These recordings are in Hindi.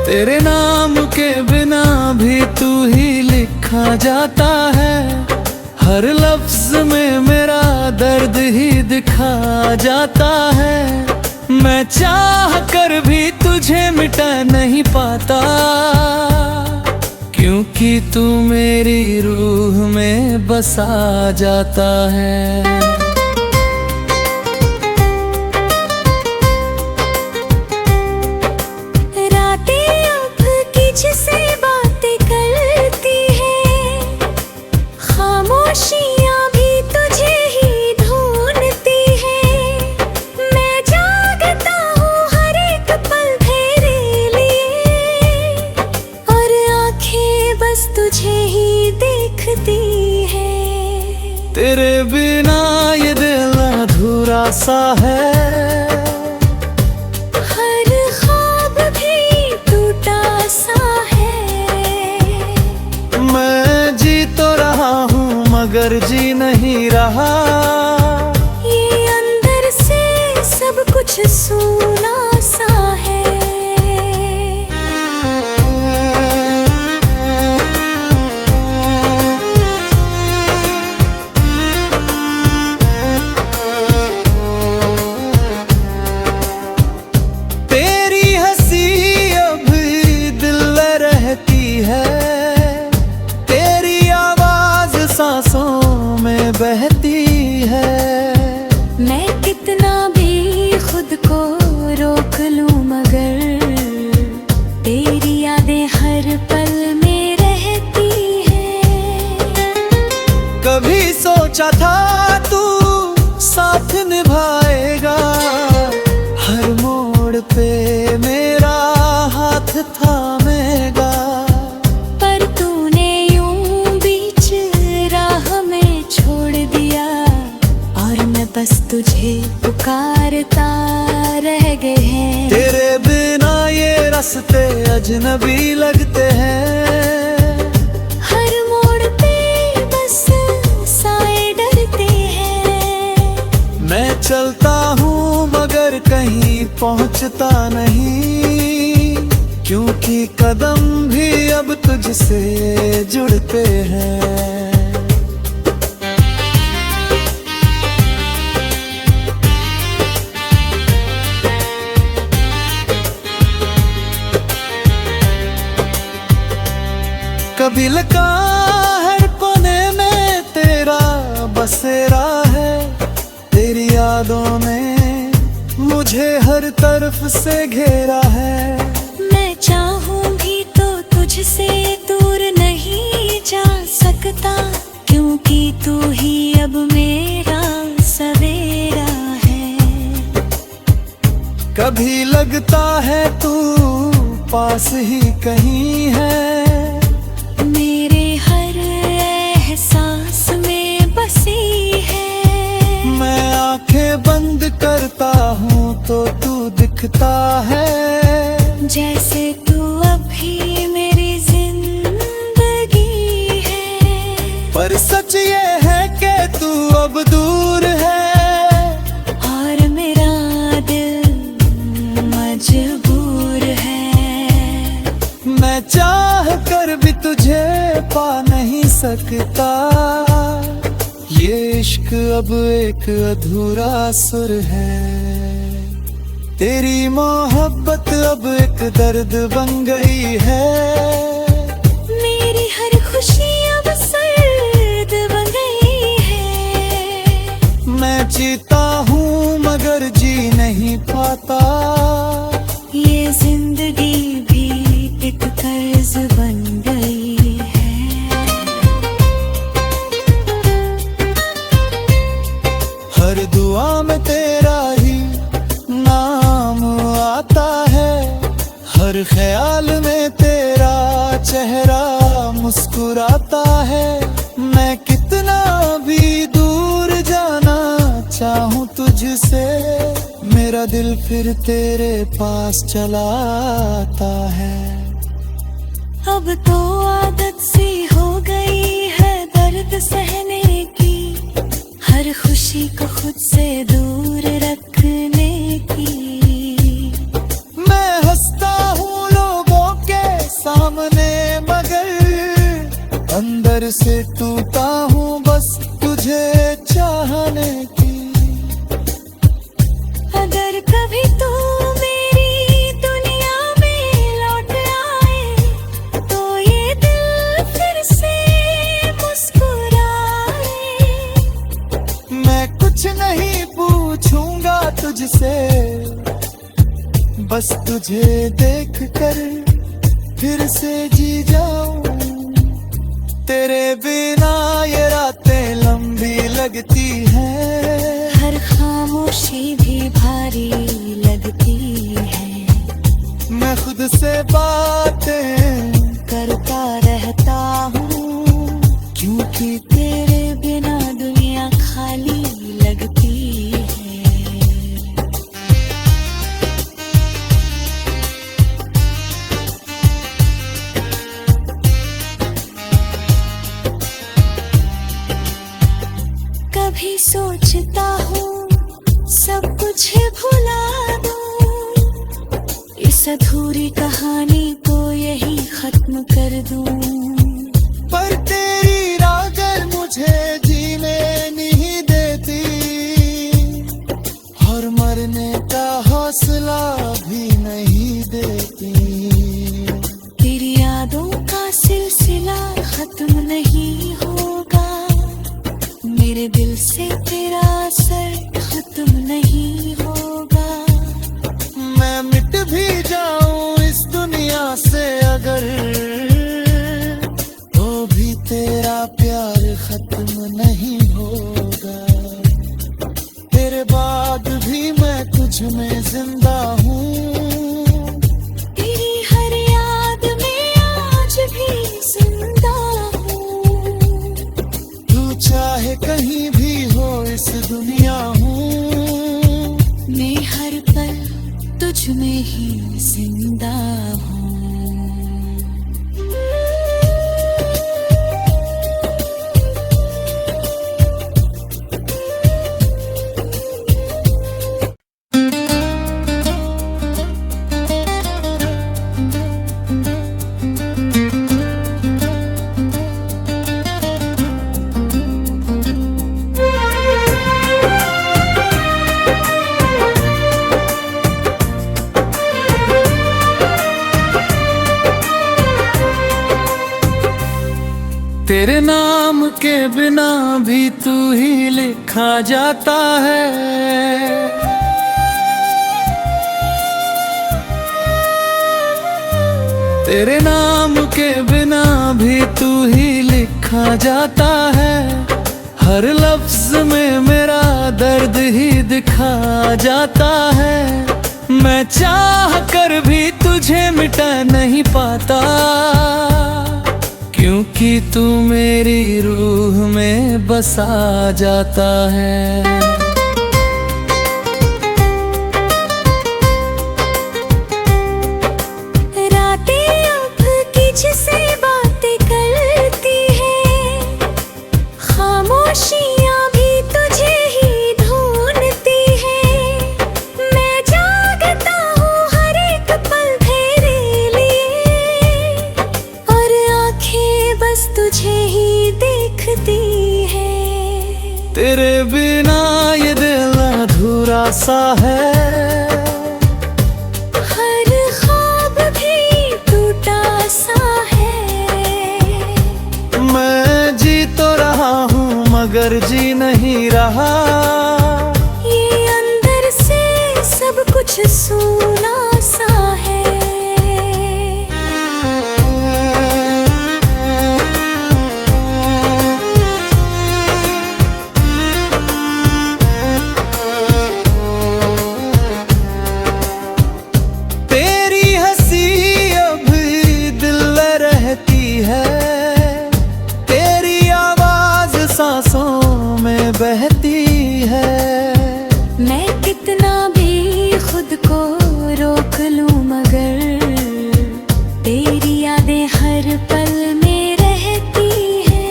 तेरे नाम के बिना भी तू ही लिखा जाता है। हर लफ्ज में मेरा दर्द ही दिखा जाता है। मैं चाह कर भी तुझे मिटा नहीं पाता, क्योंकि तू मेरी रूह में बसा जाता है। तुझे ही देखती है। तेरे बिना ये दिल अधूरा सा है। हर ख्वाब भी टूटा सा है। मैं जी तो रहा हूँ मगर जी नहीं रहा। ये अंदर से सब कुछ सूना सा है। बहती है। मैं कितना भी खुद को रोक लूं मगर तेरी यादें हर पल में रहती है। कभी सोचा था तू साथ निभाएगा, हर मोड़ पे मेरा हाथ थामेगा। बस तुझे पुकारता रह गए हैं। तेरे बिना ये रास्ते अजनबी लगते हैं। हर मोड़ पे बस साए डरते हैं। मैं चलता हूँ मगर कहीं पहुँचता नहीं, क्योंकि कदम भी अब तुझसे जुड़ते हैं। कभी लगा हर कोने में तेरा बसेरा है। तेरी यादों ने मुझे हर तरफ से घेरा है। मैं चाहूं भी तो तुझसे दूर नहीं जा सकता, क्योंकि तू ही अब मेरा सवेरा है। कभी लगता है तू पास ही कहीं है। मेरे हर एहसास में बसी है। मैं आंखें बंद करता हूँ तो तू दिखता है। जैसे तू अभी मेरी जिंदगी है। पर सच ये है कि तू अब दूर है और मेरा दिल मजबूर है। मैं चाह कर भी तुझे पा नहीं सकता। ये इश्क अब एक अधूरा सुर है। तेरी मोहब्बत अब एक दर्द बन गई है। मेरी हर खुशी अब सर्द बन गई है। मैं जीता हूँ मगर जी नहीं पाता। ये जिंदगी भी एक कर्ज बन गई है। हर दुआ में तेरा ही नाम आता है। हर ख्याल में तेरा चेहरा मुस्कुराता है। मैं कितना भी दूर जाना चाहूँ तुझसे, मेरा दिल फिर तेरे पास चला आता है। अब तो आदत सी हो गई है दर्द सहने की। हर खुशी को खुद से दूर रखने की। मैं हंसता हूँ लोगों दिल से टूटा हूँ बस तुझे चाहने की। अगर कभी तू मेरी दुनिया में लौट आए तो ये दिल फिर से मुस्कुराए। मैं कुछ नहीं पूछूंगा तुझसे, बस तुझे देख कर फिर से जी जाऊं। तेरे बिना ये रातें लंबी लगती हैं, हर खामोशी भी भारी लगती है। मैं खुद से बातें करता रहता हूँ क्योंकि तेरे बिना दुनिया खाली लगती है। कभी सोचता हूँ सब कुछ भुला दूँ, इस अधूरी कहानी को यही खत्म कर दूँ। पर तेरी रागर मुझे जीने नहीं देती और मरने का हौसला भी नहीं देती। तेरी यादों का सिलसिला खत्म नहीं होगा, मेरे दिल से तेरा असर खत्म नहीं होगा। मैं मिट भी जाऊं इस दुनिया से अगर, तो भी तेरा प्यार खत्म नहीं होगा। तेरे बाद भी मैं तुझ में जिंदा हूँ, तेरी हर याद में आज भी जिंदा हूँ। तू चाहे कहीं भी हो इस दुनिया हूँ, मैं हर पल तुझ में ही जिंदा हूँ। तेरे नाम के बिना भी तू ही लिखा जाता है। तेरे नाम के बिना भी तू ही लिखा जाता है। हर लफ्ज में मेरा दर्द ही दिखा जाता है। मैं चाह कर भी तुझे मिटा नहीं पाता, क्योंकि तू मेरी रूह में बसा जाता है। रातें अब किससे बातें करती है, खामोशियां भी तुझे ही ढूंढती है। मैं जागता हूँ हर एक पल तेरे लिए, और आंखें बस तुझे ही देखती है। तेरे बिना ये दिल अधूरा सा है, हर ख्वाब भी टूटा सा है। मैं जी तो रहा हूँ मगर जी नहीं रहा। ये अंदर से सब कुछ सूना सा है। तेरी हंसी अब दिल में रहती है, तेरी आवाज सांसों में बहती है। मैं कितना भी खुद को रोक लूं मगर तेरी यादें हर पल में रहती है।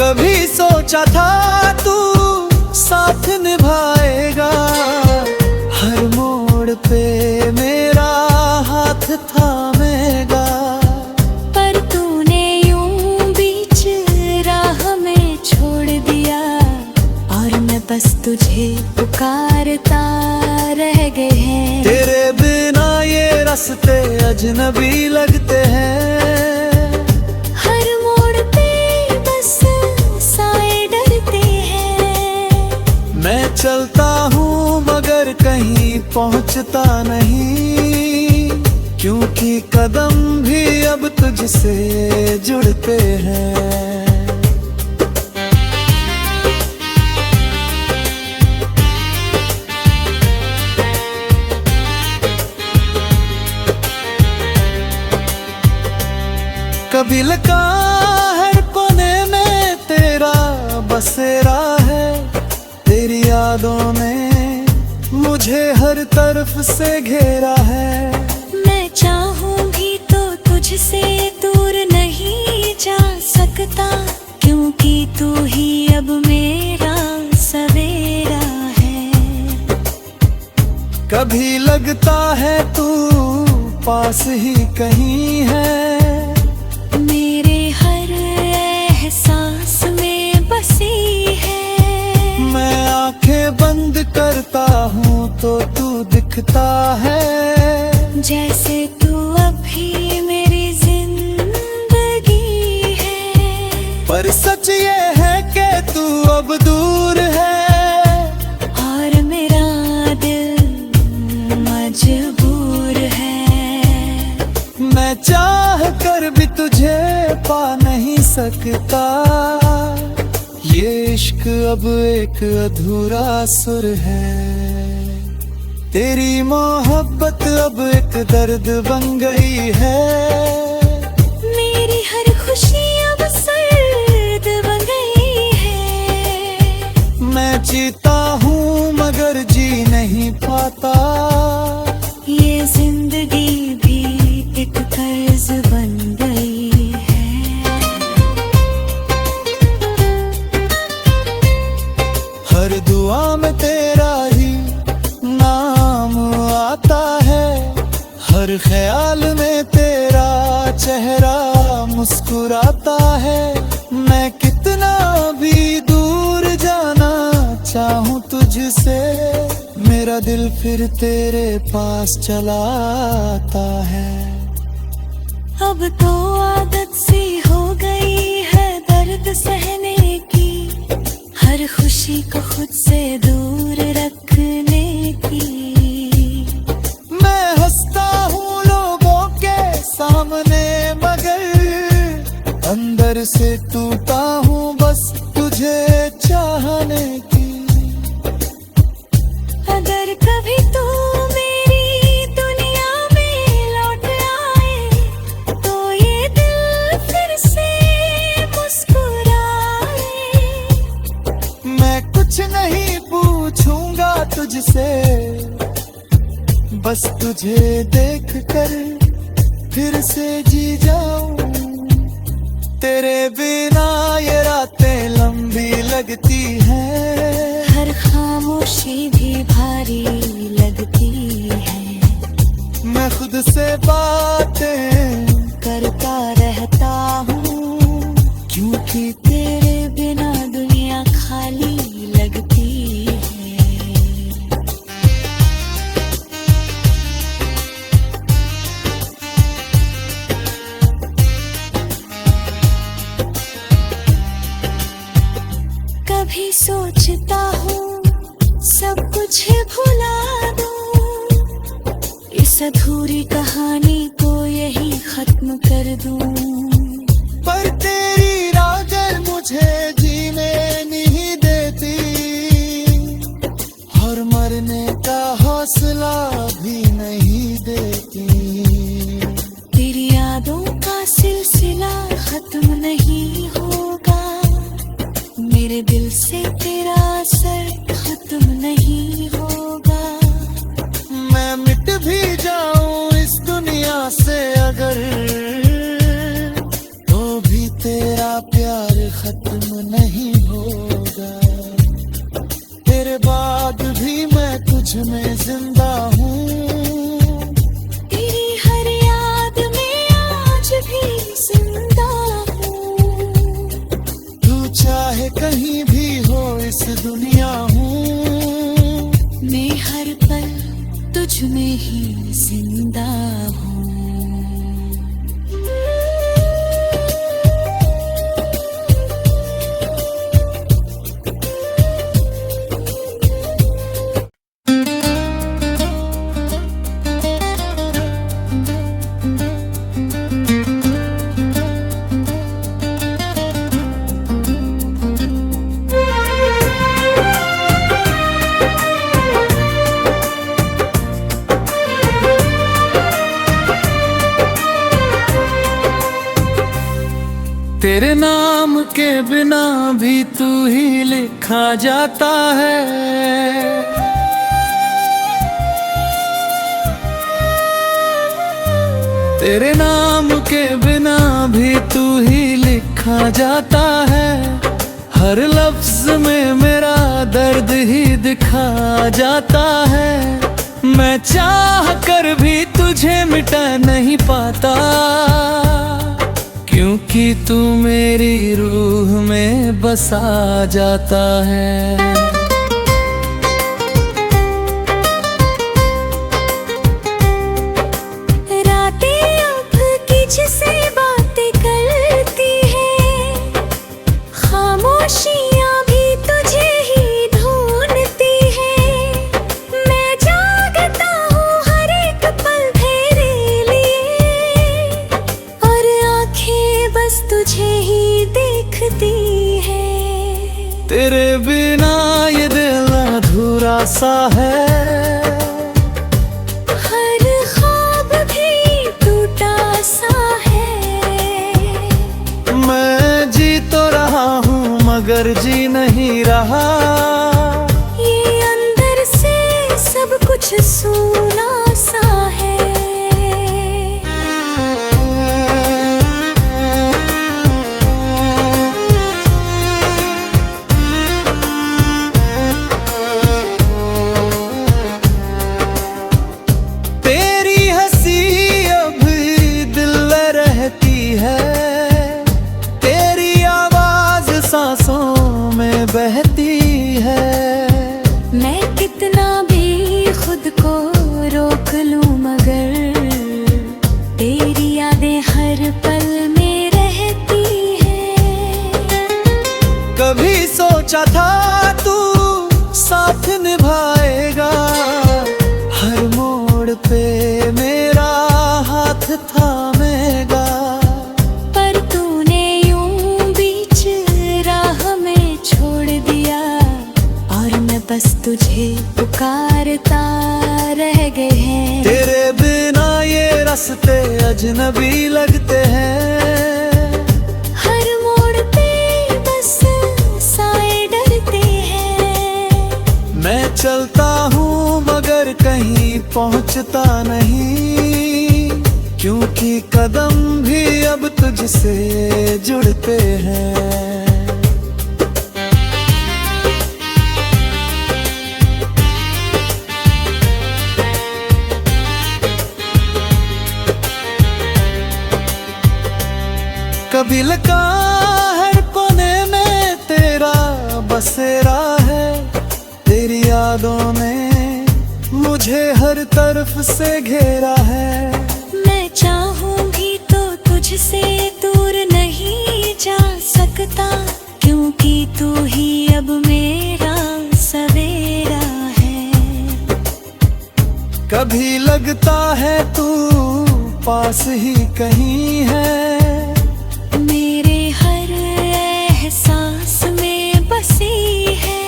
कभी सोचा था तू साथ निभाएगा, हर मोड़ पे मेरा हाथ थामेगा। पर तूने यूं तेरे बिना ये रास्ते अजनबी लगते हैं। हर मोड़ पे बस साए डरते हैं। मैं चलता हूँ मगर कहीं पहुँचता नहीं, क्योंकि कदम भी अब तुझसे जुड़ते हैं। कभी लगा हर कोने में तेरा बसेरा है, तेरी यादों ने मुझे हर तरफ से घेरा है। मैं चाहूंगी तो तुझसे दूर नहीं जा सकता, क्योंकि तू ही अब मेरा सवेरा है। कभी लगता है तू पास ही कहीं है, मेरे हर एहसास में बसी है। मैं आंखें बंद करता हूँ तो तू दिखता है, जैसे तू अभी मेरी जिंदगी है। पर सच ये है कि तू अब दूर है, और मेरा दिल मजबूर है। मैं चाह कर भी तुझे पा नहीं सकता। ये इश्क अब एक अधूरा सुर है, तेरी मोहब्बत अब एक दर्द बन गई है। मेरी हर खुशी अब सर्द बन गई है। मैं जीता हूँ मगर जी नहीं पाता, ये जिंदगी भी एक कर्ज बन गई है। हर दुआ में तेरा ही नाम आता है, हर ख्याल में तेरा चेहरा मुस्कुराता है। मैं कितना भी दूर जाना चाहूँ तुझसे, मेरा दिल फिर तेरे पास चला आता है। अब तो आदत सी हो गई है दर्द सहने की, हर खुशी को खुद से दूर रखने की। मैं हंसता हूँ लोगों के सामने मगर अंदर से टूटा हूँ बस तुझे चाहने की। अगर कभी तू मेरी दुनिया में लौट आए, तो ये दिल फिर से मुस्कुराए। मैं कुछ नहीं पूछूंगा तुझसे, बस तुझे देख कर फिर से जी जाऊं। तेरे बिना ये रातें लंबी लगती हैं, हर खामोशी भी भारी लगती है। मैं खुद से बातें करता रहता हूँ, क्योंकि तेरे बिना दुनिया खाली लगती है। कभी सोचता हूँ सब कुछ भुला दूँ, इस अधूरी कहानी को यही खत्म कर दूँ। पर तेरी राजें मुझे जीने नहीं देती, और मरने का हौसला भी नहीं देती। तेरी यादों का सिलसिला खत्म नहीं होगा, मेरे दिल से तेरा असर खत्म नहीं होगा। मैं मिट भी जाऊं इस दुनिया से अगर, तो भी तेरा प्यार खत्म नहीं होगा। तेरे बाद भी मैं तुझ में जिंदा हूँ, में ही जिंदा हूँ। तेरे नाम के बिना भी तू ही लिखा जाता है। तेरे नाम के बिना भी तू ही लिखा जाता है। हर लफ्ज में मेरा दर्द ही दिखा जाता है। मैं चाह कर भी तुझे मिटा नहीं पाता, क्योंकि तू मेरी रूह में बसा जाता है। रातें अब किससे बातें करती है, खामोशियां भी तुझे ही ढूंढती है। मैं जागता हूँ हर एक पल तेरे लिए, और आंखें बस तुझे ही देखती है। तेरे बिना ये दिल अधूरा सा है। हर ख्वाब भी टूटा सा है। मैं जी तो रहा हूँ मगर जी नहीं रहा। ये अंदर से सब कुछ सूना सा है। तेरी हंसी अब दिल में रहती है। तेरी आवाज सांसों में बहती है। मैं कितना भी खुद को रोक लूं मगर तेरी यादें हर पल में रहती है। कभी सोचा था तू साथ निभाएगा, हर मोड़ पे मेरा हाथ थामेगा। पर तूने यूं बीच राह में छोड़ दिया, और मैं बस तुझे पुकारता रह गए हैं। तेरे बिना ये रास्ते अजनबी लगते हैं। हर मोड़ पे बस साए डरते हैं। मैं चलता हूँ मगर कहीं पहुँचता नहीं, क्योंकि कदम भी अब तुझसे जुड़ते हैं। कभी लगा हर कोने में तेरा बसेरा है। तेरी यादों ने मुझे हर तरफ से घेरा है। मैं चाहूंगी तो तुझसे दूर नहीं जा सकता, क्योंकि तू ही अब मेरा सवेरा है। कभी लगता है तू पास ही कहीं है। मेरे हर एहसास में बसी है।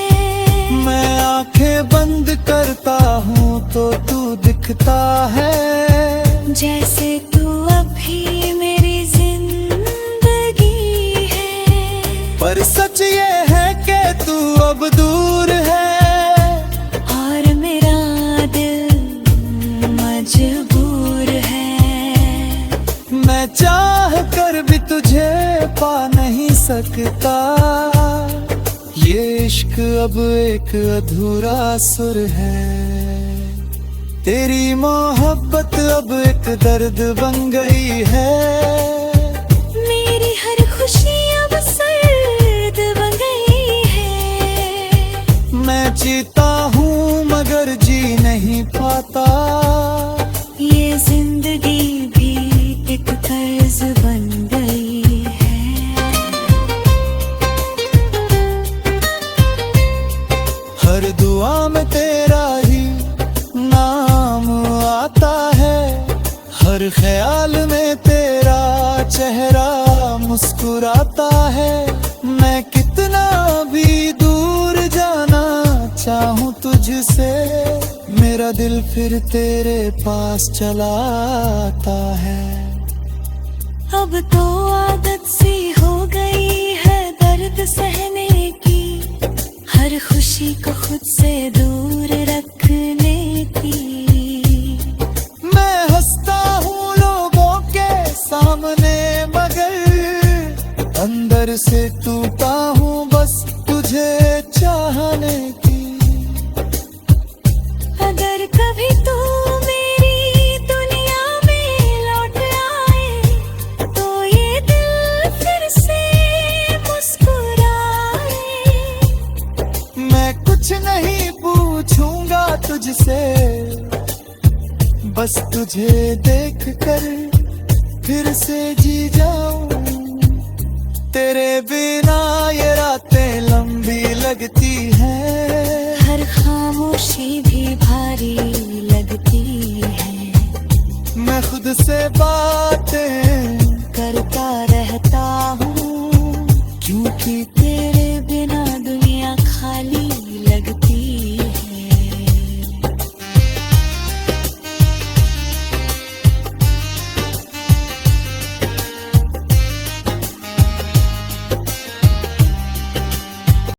मैं आंखें बंद करता हूँ तो तू दिखता है। जैसे तू अभी मेरी जिंदगी है। पर सच ये है कि तू अब दूर है, और मेरा दिल मजबूर है। मैं चाह कर भी तुझे पा नहीं सकता। ये इश्क अब एक अधूरा सुर है। तेरी मोहब्बत अब एक दर्द बन गई है। मेरी हर खुशी अब सर्द बन गई है। मैं जीता हूँ मगर जी नहीं पाता। आता है। हर ख्याल में तेरा चेहरा मुस्कुराता है। मैं कितना भी दूर जाना चाहूं तुझसे, मेरा दिल फिर तेरे पास चला आता है। अब तो आदत सी हो गई है दर्द सहने की, हर खुशी को खुद से दूर रखने की। मैं हंसता हूँ लोगों के सामने, मगर अंदर से टूटा हूँ बस तुझे चाहने की। अगर कभी तू मेरी दुनिया में लौट आए, तो ये दिल फिर से मुस्कुराए। मैं कुछ नहीं पूछूंगा तुझसे, बस तुझे देख कर फिर से जी जाऊं। तेरे बिना ये रातें लंबी लगती हैं, हर खामोशी भी भारी लगती है। मैं खुद से बातें